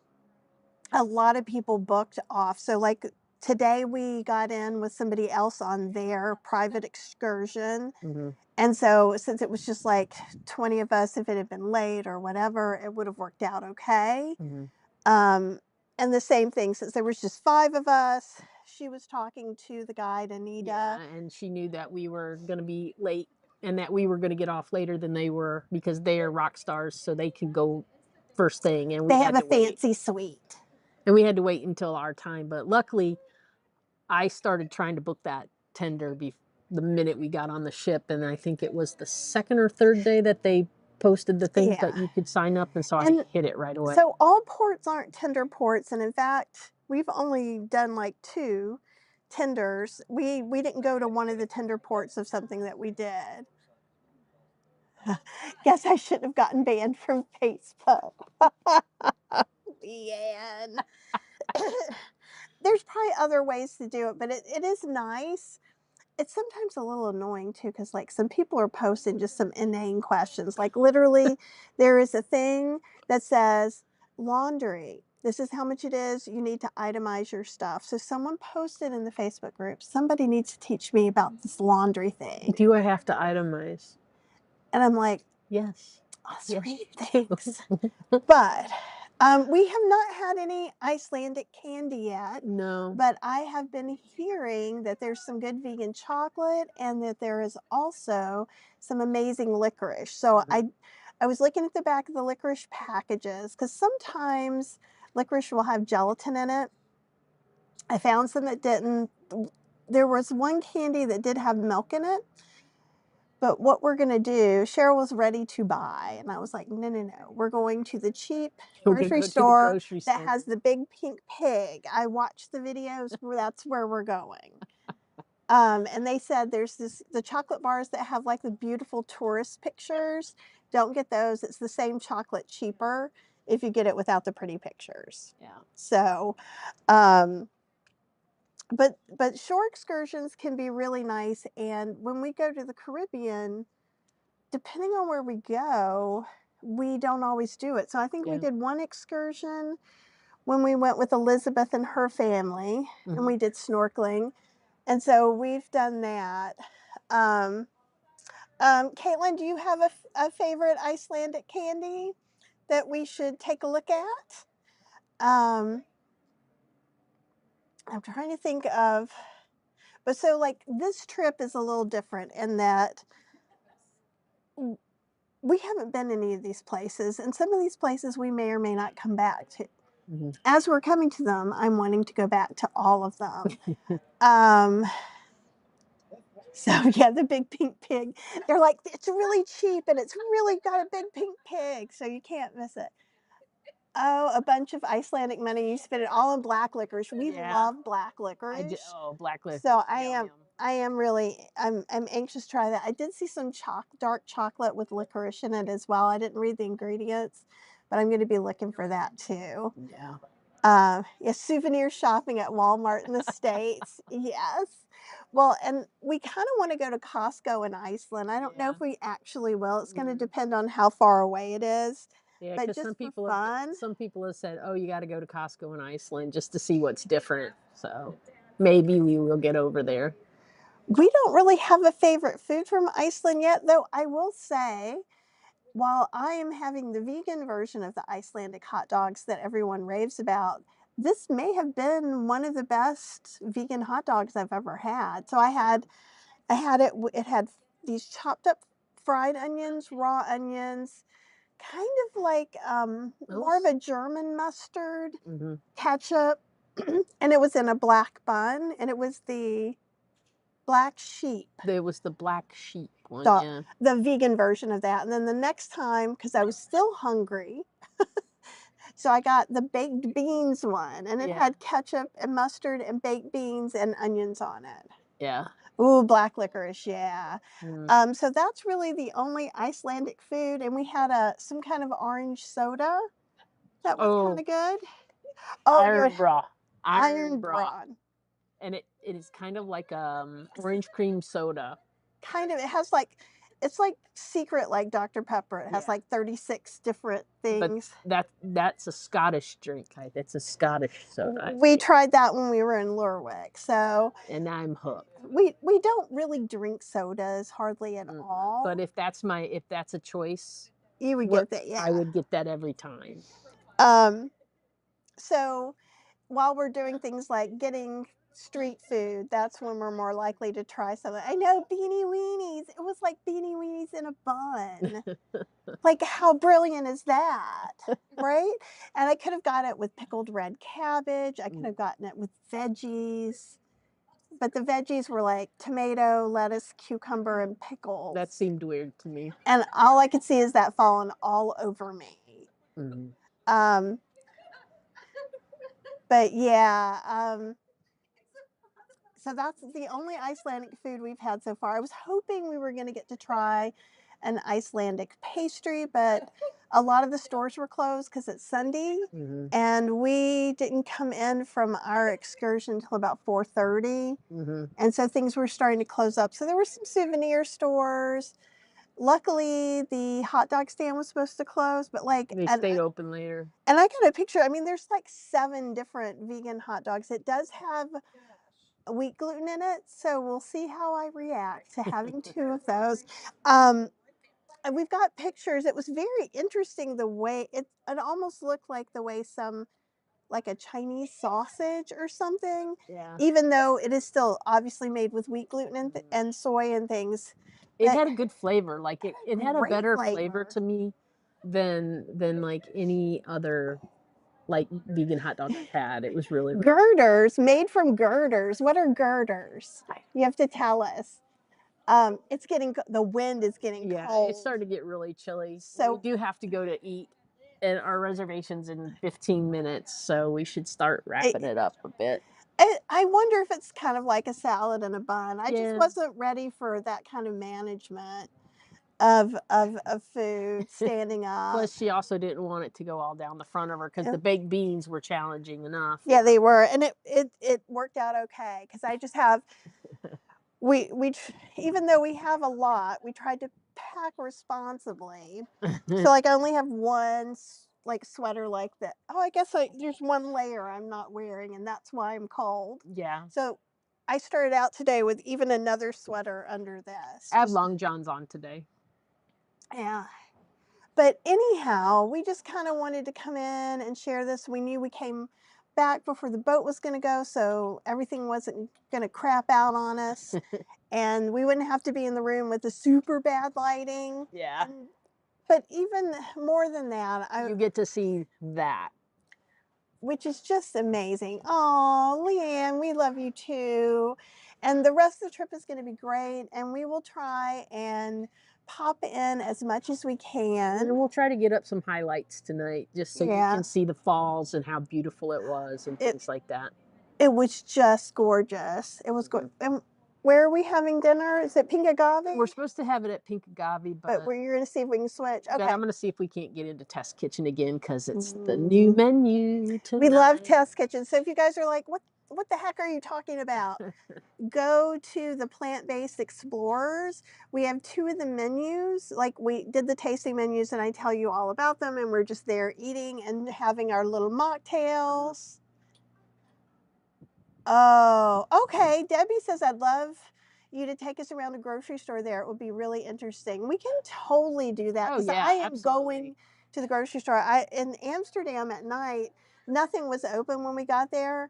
a lot of people booked off. So like today we got in with somebody else on their private excursion. Mhm. And so since it was just like 20 of us, if it had been late or whatever, it would have worked out okay. Mhm. Um, and the same thing, since there was just 5 of us, she was talking to the guide, Anita. Yeah, and she knew that we were going to be late and that we were going to get off later than they were because they are rock stars, so they could go first thing, and we They have had a to wait. fancy suite. And we had to wait until our time. But luckily, I started trying to book that tender the minute we got on the ship, and I think it was the second or third day that they posted the thing that Yeah. you could sign up, and so I And hit it right away. so all ports aren't tender ports, and in fact, we've only done like 2 tenders. We didn't go to one of the tender ports of something that we did. Guess I shouldn't have gotten banned from Facebook. Man. There's probably other ways to do it, but it is nice. It's sometimes a little annoying too, because like some people are posting just some inane questions. Like literally, there is a thing that says laundry. This is how much it is. You need to itemize your stuff. So someone posted in the Facebook group, somebody needs to teach me about this laundry thing. Do I have to itemize? And I'm like, Yes. oh, Yes, sweet, you thanks. do. But we have not had any Icelandic candy yet. No. But I have been hearing that there's some good vegan chocolate and that there is also some amazing licorice. So Mhm. I was looking at the back of the licorice packages because sometimes licorice will have gelatin in it. I found some that didn't. There was one candy that did have milk in it. But what we're going to do, Cheryl was ready to buy. And I was like, no, no, no. We're going to the cheap We're gonna grocery go to the store grocery that store. has the big pink pig. I watched the videos. That's where we're going. And they said there's the chocolate bars that have like the beautiful tourist pictures. Don't get those. It's the same chocolate cheaper if you get it without the pretty pictures. Yeah. So, um, but shore excursions can be really nice. And when we go to the Caribbean, depending on where we go, we don't always do it. So I think we Yeah. did one excursion when we went with Elizabeth and her family, and Mhm. we did snorkeling. And so we've done that. Um, Caitlin, do you have a favorite Icelandic candy that we should take a look at? Um, I'm trying to think of, but so like this trip is a little different in that we haven't been to any of these places, and some of these places we may or may not come back to. Mhm. As we're coming to them, I'm wanting to go back to all of them. Um, so yeah, the big pink pig. They're like, it's really cheap and it's really got a big pink pig, so you can't miss it. Oh, a bunch of Icelandic money. You spend it all on black licorice. We Yeah. love black I do. licorice. Oh, black licorice. So Yum yum. I am really I'm anxious to try that. I did see some dark chocolate with licorice in it as well. I didn't read the ingredients, but I'm going to be looking for that too. Yeah. Yeah, souvenir shopping at Walmart in the States. Yes. Well, and we kind of want to go to Costco in Iceland. I don't know Yeah. if we actually will. It's going to Mhm. depend on how far away it is. Yeah, But because just for fun, some people have said, "Oh, you got to go to Costco in Iceland just to see what's different." So maybe we will get over there. we don't really have a favorite food from Iceland yet, though I will say, while I am having the vegan version of the Icelandic hot dogs that everyone raves about, this may have been one of the best vegan hot dogs I've ever had. So I had it. It had these chopped up fried onions, raw onions, kind of like more of Else? a German mustard, Hmm. ketchup, and it was in a black bun, and it was the black sheep, There was the black sheep one. the Yeah, the vegan version of that. And then the next time, because I was still hungry, so I got the baked beans one, and it yeah, had ketchup and mustard and baked beans and onions on it. yeah. Ooh, black licorice, yeah. Mm. So that's really the only Icelandic food, and we had some kind of orange soda that was kind Oh, of good. Oh, you had iron bra, iron iron bra, brawn. and it is kind of like orange cream soda. Kind of, it has like, it's like secret, like Dr. Pepper. It has Yeah, like 36 different but things. that's a Scottish drink. That's a Scottish soda, I We think, tried that when we were in Lurwick, so and I'm hooked. we don't really drink sodas hardly at Mm-mm. But all. if that's a choice, You would what get that, I yeah. would get that every time. Um, so while we're doing things like getting street food, that's when we're more likely to try something. I know beanie weenies. It was like beanie weenies in a bun. Like, how brilliant is that? Right? And I could have got it with pickled red cabbage. I could Mm, have gotten it with veggies. But the veggies were like tomato, lettuce, cucumber, and pickles. that seemed weird to me. And all I could see is that falling all over me. Mhm. Um, but yeah, so that's the only Icelandic food we've had so far. I was hoping we were going to get to try an Icelandic pastry, but a lot of the stores were closed because it's Sunday, Mhm. and we didn't come in from our excursion until about 4:30, Mhm. and so things were starting to close up. So there were some souvenir stores. Luckily, the hot dog stand was supposed to close, but like, They stayed open later. and I got a picture. I mean, there's like 7 different vegan hot dogs. It does have wheat gluten in it, so we'll see how I react to having 2 of those. Um, and we've got pictures. It was very interesting the way it almost looked like the way some, like a Chinese sausage or something, Yeah. even though it is still obviously made with wheat gluten Mhm. and soy and things. It But had a good flavor. Like it had a great better flavor flavor. to me than like any other like vegan hot dog I've had. It was really, really Girders, made from girders. What are girders? You have to tell us. It's getting the wind is getting yeah, it's cold. starting to get really chilly. We So do have to go to eat and our reservations in 15 minutes, so we should start wrapping it, it up a bit. I wonder if it's kind of like a salad and a bun. I just Yeah. wasn't ready for that kind of management of food standing up. Plus, she also didn't want it to go all down the front of her because Uh, the baked beans were challenging enough. Yeah, they were, and it worked out okay because I just have even though we have a lot, we tried to pack responsibly. So like I only have one like sweater like that. Oh, I guess there's one layer I'm not wearing, and that's why I'm cold. Yeah. So I started out today with even another sweater under this. I have Just long johns on today. yeah. But anyhow, we just kind of wanted to come in and share this. We knew we came back before the boat was going to go, so everything wasn't going to crap out on us, and we wouldn't have to be in the room with the super bad lighting. Yeah. And but even more than that, You get to see that. which is just amazing. Oh, Leanne, we love you too. And the rest of the trip is going to be great. And we will try and pop in as much as we And can. we'll try to get up some highlights tonight just so you Yeah, can see the falls and how beautiful it was and it things like that. it was just gorgeous. It was good. Mhm. And Where are we having dinner? Is it Pinkagavi? We're supposed to have it at Pinkagavi, But we're going to see if we can switch. Okay. I'm going to see if we can't get into Test Kitchen again because it's the new menu tonight. We love Test Kitchen. So if you guys are like, what the heck are you talking about? Go to the Plant-Based Explorers. We have 2 of the menus. Like, we did the tasting menus and I tell you all about them, and we're just there eating and having our little mocktails. Oh, okay. Debbie says, I'd love you to take us around the grocery store there. It would be really interesting. We can totally do that because I am going to the grocery store. In Amsterdam at night, nothing was open when we got there.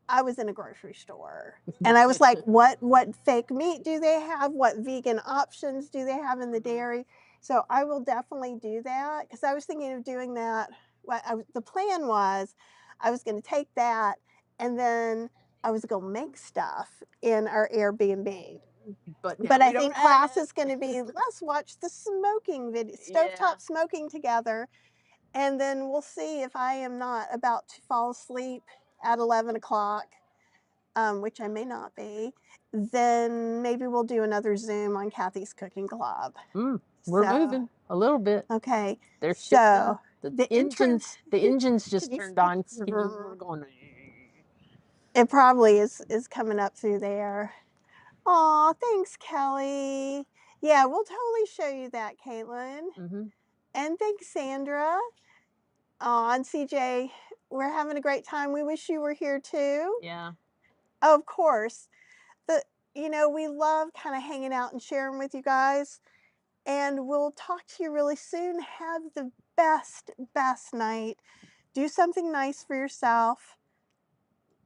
I was in a grocery store and I was like, what fake meat do they have? What vegan options do they have in the dairy? So I will definitely do that because I was thinking of doing that. The plan was I was going to take that and then I was going to make stuff in our Airbnb. But I think class is going to be, let's watch the smoking video, stovetop smoking together. And then we'll see if I am not about to fall asleep at 11 o'clock, which I may not be. Then maybe we'll do another Zoom on Kathy's Cooking Club. We're moving a little bit. Okay. They're so the engines just turned on. We're going. It probably is coming up through there. Aw, thanks, Kelly. Yeah, we'll totally show you that, Caitlin. And thanks, Sandra. Aw, and CJ, we're having a great time. We wish you were here too. Yeah. Of course. We love kind of hanging out and sharing with you guys. And we'll talk to you really soon. Have the best night. Do something nice for yourself.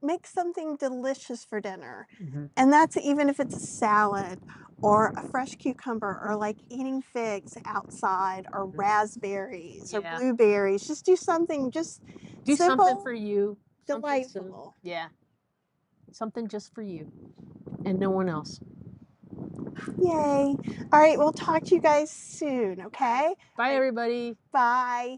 Make something delicious for dinner. And that's even if it's a salad or a fresh cucumber or like eating figs outside or raspberries or blueberries. Just do something do simple, something for you. Delightful. Something just for you and no one else. Yay. All right, we'll talk to you guys soon, okay? Bye, everybody. Bye.